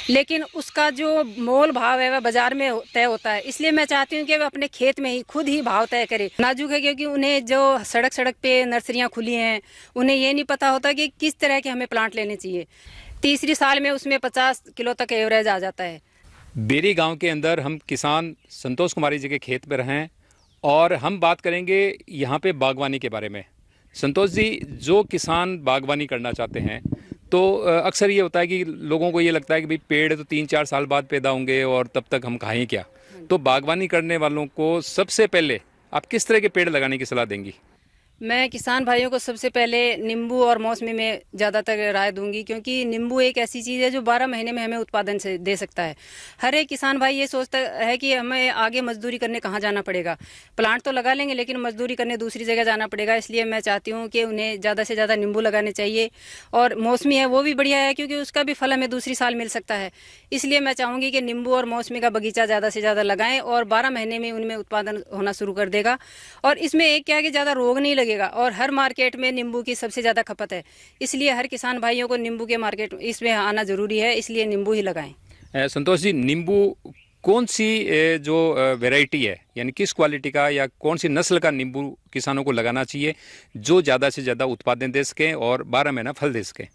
लेकिन उसका जो मोल भाव है वह बाजार में तय होता है। इसलिए मैं चाहती हूँ कि वह अपने खेत में ही खुद ही भाव तय करे। नाजुक है क्योंकि उन्हें जो सड़क सड़क पे नर्सरियाँ खुली हैं, उन्हें ये नहीं पता होता कि किस तरह के हमें प्लांट लेने चाहिए। तीसरी साल में उसमें 50 किलो तक एवरेज आ जाता है। बेरी गांव के अंदर हम किसान संतोष कुमारी जी के खेत पर हैं और हम बात करेंगे यहाँ पे बागवानी के बारे में। संतोष जी, जो किसान बागवानी करना चाहते हैं तो अक्सर ये होता है कि लोगों को ये लगता है कि भाई पेड़ तो 3-4 साल बाद पैदा होंगे और तब तक हम खाएं क्या। तो बागवानी करने वालों को सबसे पहले आप किस तरह के पेड़ लगाने की सलाह देंगी? मैं किसान भाइयों को सबसे पहले नींबू और मौसमी में ज़्यादातर राय दूंगी, क्योंकि नींबू एक ऐसी चीज़ है जो 12 महीने में हमें उत्पादन से दे सकता है। हर एक किसान भाई ये सोचता है कि हमें आगे मजदूरी करने कहाँ जाना पड़ेगा, प्लांट तो लगा लेंगे लेकिन मजदूरी करने दूसरी जगह जाना पड़ेगा। इसलिए मैं चाहती हूँ कि उन्हें ज़्यादा से ज़्यादा नींबू लगाने चाहिए। और मौसमी है वो भी बढ़िया है क्योंकि उसका भी फल हमें दूसरी साल मिल सकता है। इसलिए मैं चाहूँगी कि नींबू और मौसमी का बगीचा ज़्यादा से ज़्यादा लगाएं और 12 महीने में उनमें उत्पादन होना शुरू कर देगा। और इसमें एक क्या है कि ज़्यादा रोग नहीं लगेगा और हर मार्केट में नींबू की सबसे ज़्यादा खपत है। इसलिए हर किसान भाइयों को नींबू के मार्केट इसमें आना ज़रूरी है, इसलिए नींबू ही लगाएं। संतोष जी, नींबू कौन सी जो वैरायटी है, यानी किस क्वालिटी का या कौन सी नस्ल का नींबू किसानों को लगाना चाहिए जो ज़्यादा से ज़्यादा उत्पादन दे सकें और 12 महीना फल दे सकें?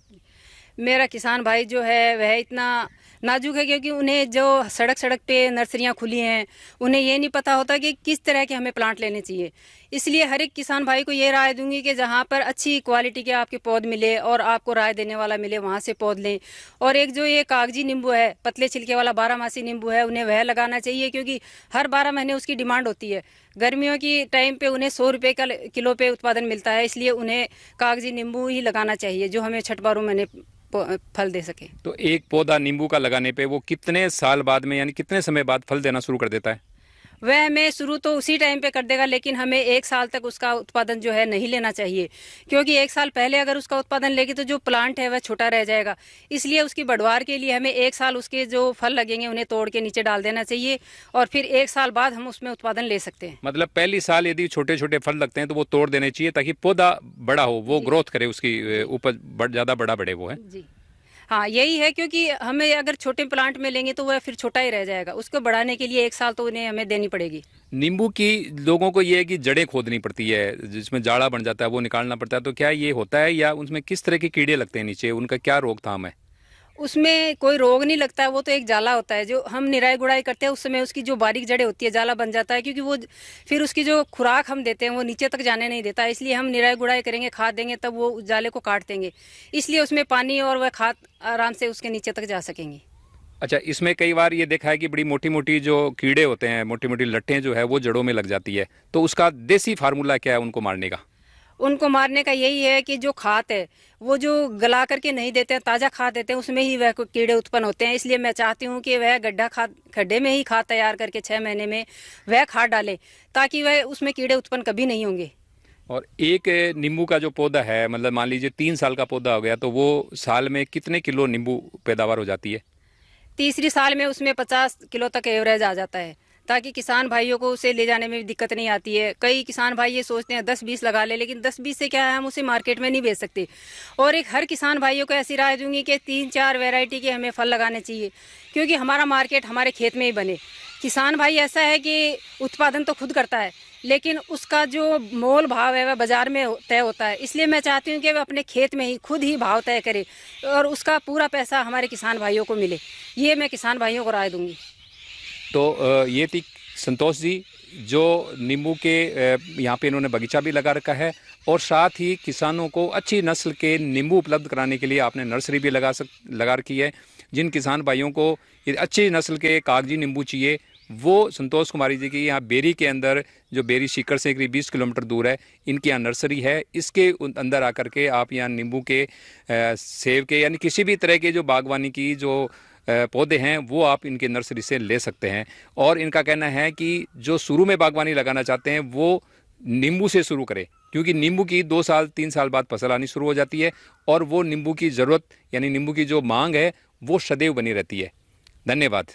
मेरा किसान भाई जो है वह इतना नाजुक है क्योंकि उन्हें जो सड़क सड़क पे नर्सरियां खुली हैं, उन्हें ये नहीं पता होता कि किस तरह के हमें प्लांट लेने चाहिए। इसलिए हर एक किसान भाई को ये राय दूंगी कि जहाँ पर अच्छी क्वालिटी के आपके पौध मिले और आपको राय देने वाला मिले, वहाँ से पौध लें। और एक जो ये कागजी नींबू है, पतले छिलके वाला 12 मासी नींबू है, उन्हें वह लगाना चाहिए क्योंकि हर 12 महीने उसकी डिमांड होती है। गर्मियों की टाइम पे उन्हें 100 रुपये का किलो पे उत्पादन मिलता है, इसलिए उन्हें कागजी नींबू ही लगाना चाहिए जो हमें 6-12 महीने फल दे सके। तो एक पौधा नींबू का लगाने पे वो कितने साल बाद में, यानी कितने समय बाद फल देना शुरू कर देता है? वह हमें शुरू तो उसी टाइम पे कर देगा, लेकिन हमें 1 साल तक उसका उत्पादन जो है नहीं लेना चाहिए, क्योंकि 1 साल पहले अगर उसका उत्पादन लेगी तो जो प्लांट है वह छोटा रह जाएगा। इसलिए उसकी बढ़वार के लिए हमें 1 साल उसके जो फल लगेंगे उन्हें तोड़ के नीचे डाल देना चाहिए और फिर 1 साल बाद हम उसमें उत्पादन ले सकते हैं। मतलब पहली साल यदि छोटे छोटे फल लगते हैं तो वो तोड़ देने चाहिए ताकि पौधा बड़ा हो, वो ग्रोथ करे, उसकी उपज ज़्यादा बड़ा बढ़े वो है। जी हाँ, यही है, क्योंकि हमें अगर छोटे प्लांट में लेंगे तो वह फिर छोटा ही रह जाएगा। उसको बढ़ाने के लिए 1 साल तो उन्हें हमें देनी पड़ेगी। नींबू की लोगों को ये है कि जड़ें खोदनी पड़ती है, जिसमें जाड़ा बन जाता है, वो निकालना पड़ता है। तो क्या ये होता है या उसमें किस तरह के कीड़े लगते हैं नीचे, उनका क्या रोकथाम है? उसमें कोई रोग नहीं लगता है, वो तो एक जाला होता है। जो हम निराई गुड़ाई करते हैं उस समय उसकी जो बारीक जड़ें होती है, जाला बन जाता है, क्योंकि वो फिर उसकी जो खुराक हम देते हैं वो नीचे तक जाने नहीं देता। इसलिए हम निराई गुड़ाई करेंगे, खाद देंगे, तब वो उस जाले को काट देंगे। इसलिए उसमें पानी और वह खाद आराम से उसके नीचे तक जा सकेंगी। अच्छा, इसमें कई बार ये देखा है कि बड़ी मोटी मोटी जो कीड़े होते हैं, मोटी मोटी लट्टें जो है वो जड़ों में लग जाती है, तो उसका देसी फार्मूला क्या है उनको मारने का? उनको मारने का यही है कि जो खाद है वो जो गला करके नहीं देते हैं, ताज़ा खाद देते हैं, उसमें ही वह कीड़े उत्पन्न होते हैं। इसलिए मैं चाहती हूँ कि वह गड्ढे में ही खाद तैयार करके 6 महीने में वह खाद डालें, ताकि वह उसमें कीड़े उत्पन्न कभी नहीं होंगे। और एक नींबू का जो पौधा है, मतलब मान लीजिए 3 साल का पौधा हो गया, तो वो साल में कितने किलो नींबू पैदावार हो जाती है? तीसरी साल में उसमें 50 किलो तक एवरेज आ जाता है, ताकि किसान भाइयों को उसे ले जाने में भी दिक्कत नहीं आती है। कई किसान भाई ये सोचते हैं 10-20 लगा ले, लेकिन 10-20 से क्या है, हम उसे मार्केट में नहीं बेच सकते। और एक हर किसान भाइयों को ऐसी राय दूंगी कि 3-4 वैरायटी के हमें फल लगाने चाहिए, क्योंकि हमारा मार्केट हमारे खेत में ही बने। किसान भाई ऐसा है कि उत्पादन तो खुद करता है, लेकिन उसका जो मोल भाव है वह बाजार में तय होता है। इसलिए मैं चाहती हूँ कि वह अपने खेत में ही खुद ही भाव तय करे और उसका पूरा पैसा हमारे किसान भाइयों को मिले। ये मैं किसान भाइयों को राय दूंगी। तो ये थी संतोष जी, जो नींबू के यहाँ पे इन्होंने बगीचा भी लगा रखा है और साथ ही किसानों को अच्छी नस्ल के नींबू उपलब्ध कराने के लिए आपने नर्सरी भी लगा रखी है। जिन किसान भाइयों को ये अच्छी नस्ल के कागजी नींबू चाहिए, वो संतोष कुमारी जी की यहाँ बेरी के अंदर, जो बेरी सीकर से करीब 20 किलोमीटर दूर है, इनकी यहाँ नर्सरी है। इसके अंदर आकर के आप यहाँ नींबू के, सेब के, यानी किसी भी तरह के जो बागवानी की जो पौधे हैं वो आप इनके नर्सरी से ले सकते हैं। और इनका कहना है कि जो शुरू में बागवानी लगाना चाहते हैं वो नींबू से शुरू करें, क्योंकि नींबू की 2 साल 3 साल बाद फसल आनी शुरू हो जाती है और वो नींबू की ज़रूरत, यानी नींबू की जो मांग है वो सदैव बनी रहती है। धन्यवाद।